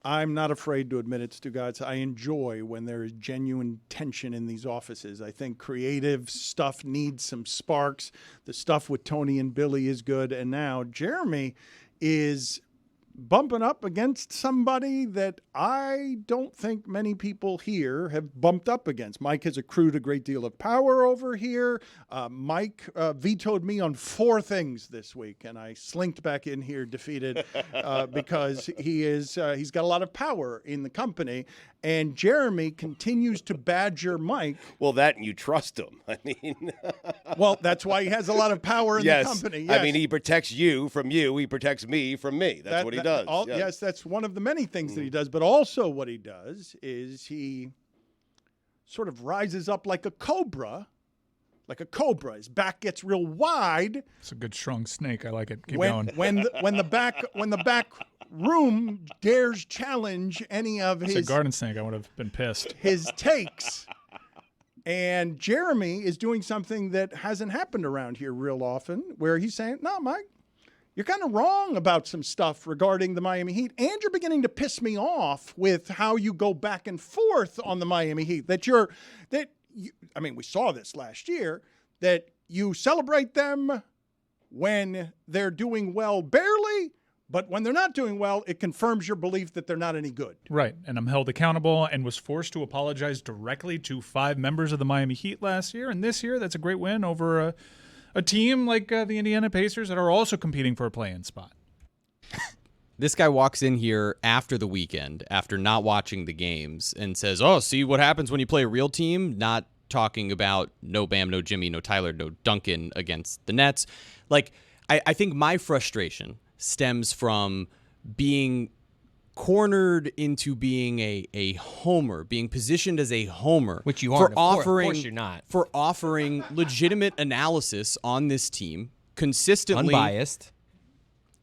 I'm not afraid to admit it, Stugotz. I enjoy when there is genuine tension in these offices. I think creative stuff needs some sparks. The stuff with Tony and Billy is good. And now Jeremy is bumping up against somebody that I don't think many people here have bumped up against. Mike has accrued a great deal of power over here. Mike vetoed me on 4 things this week, and I slinked back in here defeated because he's got a lot of power in the company. And Jeremy continues to badger Mike. Well, that and you trust him. I mean, well, that's why he has a lot of power in the company. Yes. I mean, he protects you from you. He protects me from me. That's what he does. Yes, that's one of the many things that he does. But also what he does is he sort of rises up like a cobra. Like a cobra. His back gets real wide. It's a good strong snake. I like it. Keep going. When the back room dares challenge any of his... It's a garden snake. I would have been pissed. His takes. And Jeremy is doing something that hasn't happened around here real often, where he's saying, no, Mike, you're kind of wrong about some stuff regarding the Miami Heat, and you're beginning to piss me off with how you go back and forth on the Miami Heat. I mean, we saw this last year, that you celebrate them when they're doing well barely, but when they're not doing well, it confirms your belief that they're not any good. Right, and I'm held accountable and was forced to apologize directly to 5 members of the Miami Heat last year, and this year that's a great win over a team like the Indiana Pacers that are also competing for a play-in spot. This guy walks in here after the weekend, after not watching the games, and says, oh, see what happens when you play a real team? Not talking about no Bam, no Jimmy, no Tyler, no Duncan against the Nets. Like, I think my frustration stems from being cornered into being a homer, being positioned as a homer. Which you aren't, of course you're not. For offering legitimate analysis on this team, consistently... Unbiased.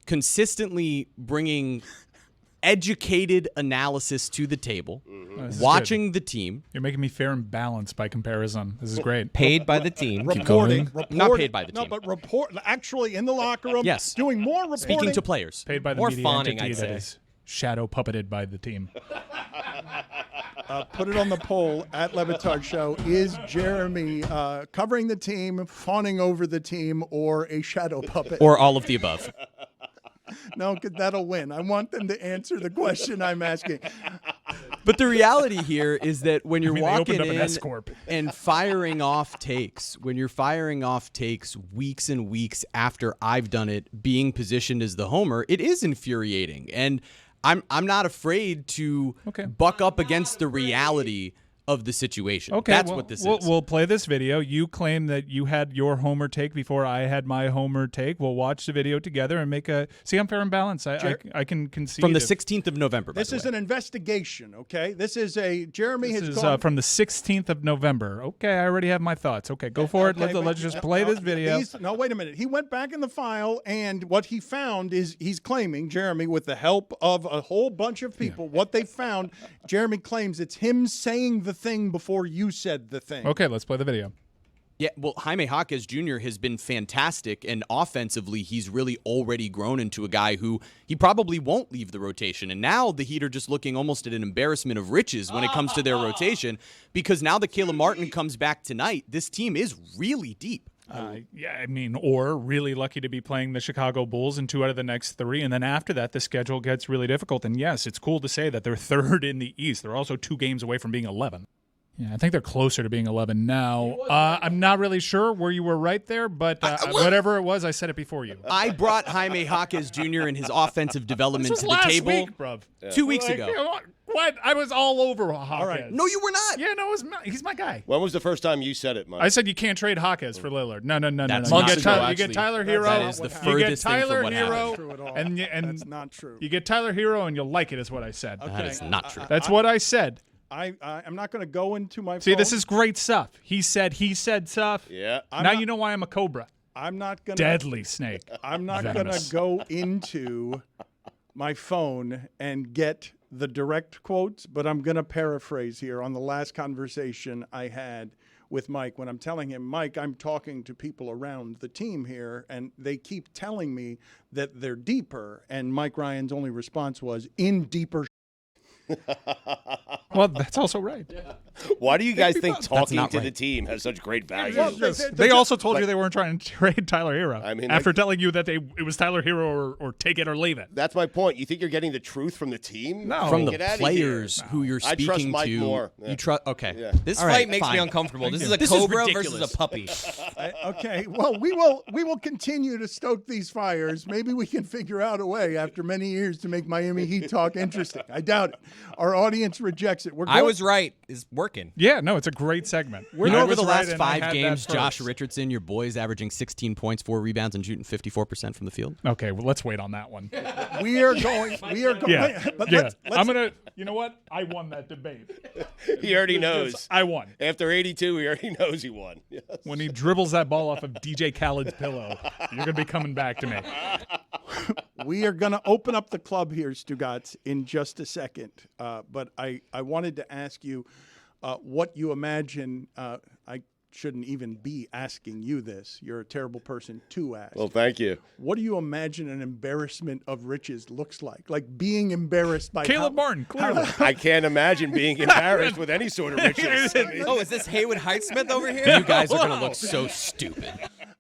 Consistently bringing educated analysis to the table, watching the team. You're making me fair and balanced by comparison. This is great. Paid by the team. Reporting. Not paid by the team. No, but actually in the locker room. Yes. Doing more reporting. Speaking to players. Paid by the More media fawning, entity I'd that say. is shadow puppeted by the team. Put it on the poll at Le Batard Show. Is Jeremy covering the team, fawning over the team, or a shadow puppet? Or all of the above. No, because that'll win. I want them to answer the question I'm asking. But the reality here is that when you're they walking opened up an in S-corp. and firing off takes, when you're firing off takes weeks and weeks after I've done it, being positioned as the homer, it is infuriating. And I'm not afraid to buck up against the reality of the situation. Okay, That's what this is. We'll play this video. You claim that you had your homer take before I had my homer take. We'll watch the video together and make a... See, I'm fair and balanced. I can concede. From the 16th of November, by This the is way. an investigation, okay? This is a... Jeremy This has is gone... from the 16th of November. Okay, I already have my thoughts. Okay, go for it. Let's just play this video. No, wait a minute. He went back in the file, and what he found is he's claiming, Jeremy, with the help of a whole bunch of people, what they found, Jeremy claims it's him saying the thing before you said the thing. Okay, let's play the video. Yeah, well, Jaime Jaquez Jr. has been fantastic, and offensively, he's really already grown into a guy who he probably won't leave the rotation. And now the Heat are just looking almost at an embarrassment of riches when it comes to their rotation, because now that Caleb Martin comes back tonight, this team is really deep. Or really lucky to be playing the Chicago Bulls in 2 out of the next 3, and then after that, the schedule gets really difficult. And yes, it's cool to say that they're 3rd in the East. They're also 2 games away from being 11. Yeah, I think they're closer to being 11 now. I'm not really sure where you were right there, but whatever it was, I said it before you. I brought Jaime Jaquez Jr. and his offensive development to the table week, bruv. 2 weeks ago. What? I was all over Jaquez. All right. No, you were not. Yeah, no, he's my guy. when was the first time you said it, Mike? I said you can't trade Jaquez for Lillard. No. That's You not get true, Tyler, actually. you get Tyler Hero. That is the You get furthest thing Tyler from what Hero, happened. True at all. and That's not true. you get Tyler Hero, and you'll like it. Is what I said. That is not true. That's what I said. I'm not going to go into my See, phone. this is great stuff. He said stuff. Yeah. Now you know why I'm a cobra. I'm not going Deadly snake. I'm not going to go into my phone and get the direct quotes, but I'm going to paraphrase here on the last conversation I had with Mike when I'm telling him, Mike, I'm talking to people around the team here, and they keep telling me that they're deeper. And Mike Ryan's only response was, in deeper. Well, that's also right. Why do you guys think That's talking not to right. the team has such great value? Well, They also told you they weren't trying to trade Tyler Hero. I mean, after telling you that it was Tyler Hero or take it or leave it. That's my point. You think you're getting the truth from the team? No. From the Get outta players here. who you're I speaking trust Mike to, more. Yeah. you trust. Okay, Yeah. This All fight right, makes me fine. uncomfortable. This is a This is cobra ridiculous. versus a puppy. Okay, well, we will continue to stoke these fires. Maybe we can figure out a way after many years to make Miami Heat talk interesting. I doubt it. Our audience rejects it. I was right. It's working. Yeah, no, it's a great segment. You know, I over was the right, last and I 5 had games, that Josh first. Richardson, your boy's averaging 16 points, 4 rebounds, and shooting 54% from the field. Okay, well, let's wait on that one. We are going. Yeah, But yeah. let's I'm gonna. You know what? I won that debate. He already knows. I won. After 82, he already knows he won. Yes. When he dribbles that ball off of DJ Khaled's pillow, you're gonna be coming back to me. We are going to open up the club here, Stugotz, in just a second. But I wanted to ask you what you imagine. I shouldn't even be asking you this. You're a terrible person to ask. Well, thank you. What do you imagine an embarrassment of riches looks like? Like being embarrassed by Caleb Martin, clearly. I can't imagine being embarrassed with any sort of riches. I mean, Oh, is this Haywood Heightsmith over here? You guys are going to look so stupid.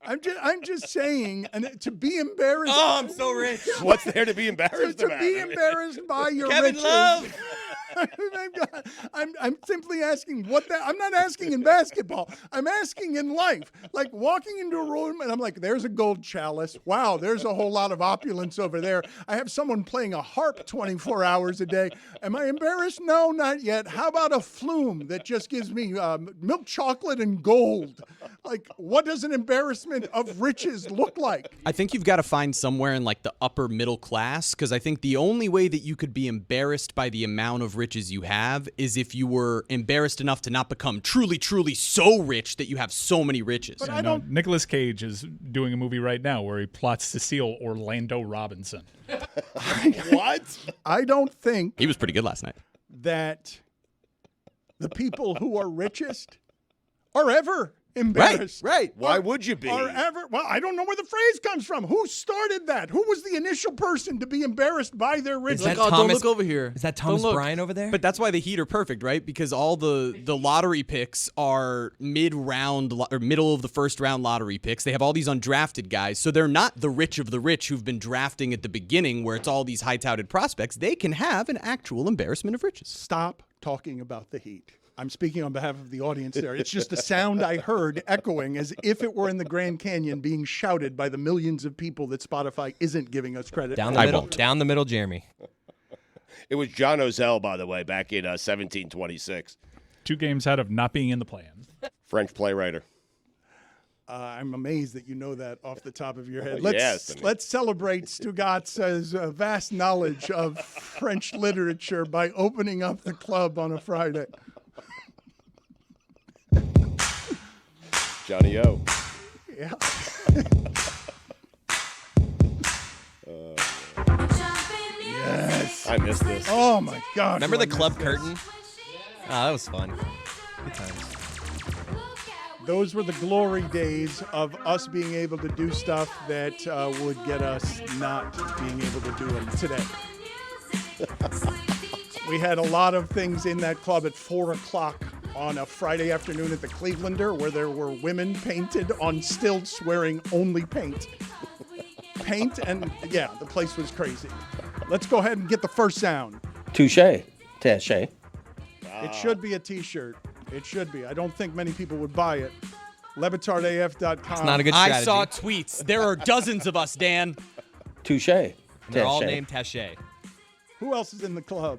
I'm just saying, and to be embarrassed. Oh, I'm so rich. what's there to be embarrassed to about? be embarrassed by your Kevin riches. Love. I'm simply asking what that. I'm not asking in basketball. I'm asking in life. Like walking into a room and I'm like, there's a gold chalice. Wow, there's a whole lot of opulence over there. I have someone playing a harp 24 hours a day. Am I embarrassed? No, not yet. How about a flume that just gives me milk chocolate and gold? Like, what does an embarrassment of riches look like? I think you've got to find somewhere in like the upper middle class, because I think the only way that you could be embarrassed by the amount of riches you have is if you were embarrassed enough to not become truly, truly so rich that you have so many riches. But I know Nicolas Cage is doing a movie right now where he plots to steal Orlando Robinson. What? I don't think He was pretty good last night. that the people who are richest are ever embarrassed. Right. Why would you be? Or ever. Well, I don't know where the phrase comes from. Who started that? Who was the initial person to be embarrassed by their riches? Is that Don't Thomas? look over here. Is that Thomas Don't look. Bryant over there? But that's why the Heat are perfect, right? Because all the lottery picks are mid-round or middle of the first round lottery picks. They have all these undrafted guys, so they're not the rich of the rich who've been drafting at the beginning where it's all these high-touted prospects. They can have an actual embarrassment of riches. Stop talking about the Heat. I'm speaking on behalf of the audience there. It's just a sound I heard echoing as if it were in the Grand Canyon being shouted by the millions of people that Spotify isn't giving us credit down for. the middle. Down the middle, Jeremy. It was John Ozell, by the way, back in 1726. 2 games out of not being in the play-in. French playwriter. I'm amazed that you know that off the top of your head. Yes, I mean- Let's celebrate Stugotz's vast knowledge of French literature by opening up the club on a Friday. Johnny O. Yeah. Yes. I missed this. Oh my God. Remember do I the club miss this. curtain? Oh, that was fun. Good times. Those were the glory days of us being able to do stuff that would get us not being able to do them today. We had a lot of things in that club at 4 o'clock on a Friday afternoon at the Clevelander where there were women painted on stilts wearing only paint. Paint and, yeah, the place was crazy. Let's go ahead and get the first sound. Touche. Touche. It should be a T-shirt. It should be. I don't think many people would buy it. LeBatardAF.com. It's not a good strategy. I saw tweets. There are dozens of us, Dan. Touche. And they're all Touche. named Taché. Who else is in the club?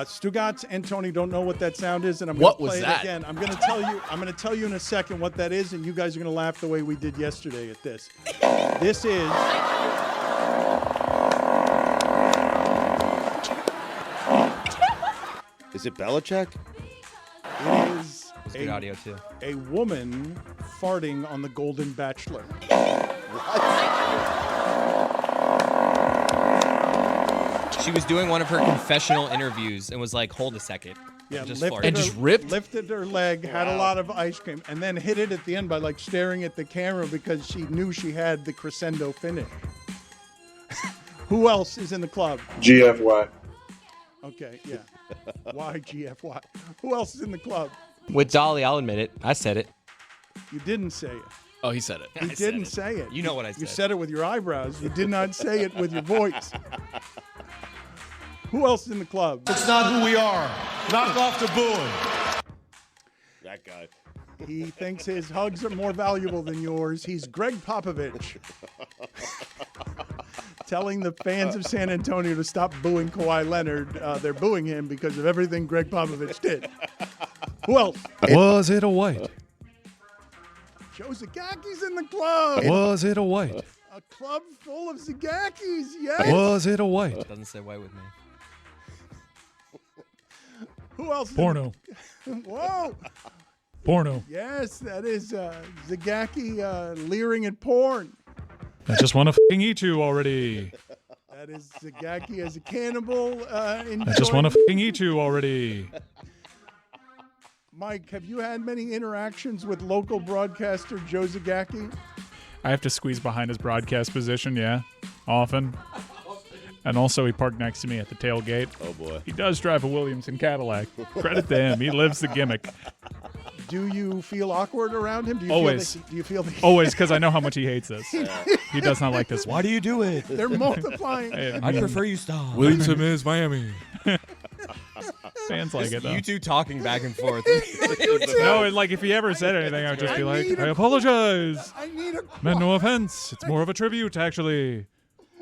Stugotz and Tony don't know what that sound is, and I'm going What to was play it that? again. I'm going to tell you. I'm going to tell you in a second what that is, and you guys are going to laugh the way we did yesterday at this. This is. Is it Belichick? It is It's good audio, too. a woman farting on the Golden Bachelor. She was doing one of her confessional interviews and was like, hold a second. Yeah, Just lifted farted. And just ripped? Lifted her leg, had a lot of ice cream, and then hit it at the end by like staring at the camera because she knew she had the crescendo finish. Who else is in the club? GFY. Okay, yeah. Why GFY? Who else is in the club? With Dolly, I'll admit it. I said it. You didn't say it. Oh, he said it. You didn't say it. You know what I You said. said it with your eyebrows. You did not say it with your voice. Who else is in the club? It's not who we are. Knock off the booing. That guy. He thinks his hugs are more valuable than yours. He's Greg Popovich. Telling the fans of San Antonio to stop booing Kawhi Leonard. They're booing him because of everything Greg Popovich did. Who else? Was it a white? Joe Zagaki's in the club. Was it a white? A club full of Zagakis, yes. Was it a white? Doesn't say white with me. Who else? is in Porno. the- Whoa. Porno. Yes, that is Zagaki leering at porn. I just want to f***ing eat you already. That is Zagaki as a cannibal. I just want to f***ing eat you already. Mike, have you had many interactions with local broadcaster Joe Zagaki? I have to squeeze behind his broadcast position, yeah, often. And also, he parked next to me at the tailgate. Oh, boy. He does drive a Williamson Cadillac. Credit to him. He lives the gimmick. Do you feel awkward around him? Do you Always. Feel do you feel Always, because I know how much he hates this. He does not like this. Why do you do it? they're multiplying? I prefer you stop. Williamson is Miami. Fans like it, though. You two talking back and forth. No, like, if he ever said anything, I would just be like, need I a- apologize. I need a Meant no offense. It's more of a tribute, actually.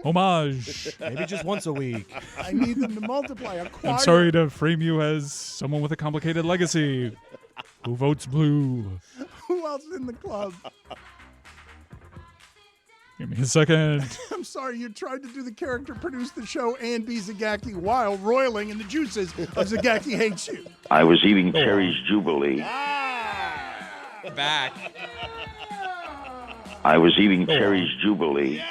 Homage. Maybe just once a week. I need them to multiply. A I'm choir. sorry to frame you as someone with a complicated legacy who votes blue. Who else is in the club? Give me a second. I'm sorry, you tried to do the character, produce the show, and be Zagaki while roiling in the juices of Zagaki Hates You. I was eating Cherry's Jubilee. Back. I was eating Cherry's Jubilee.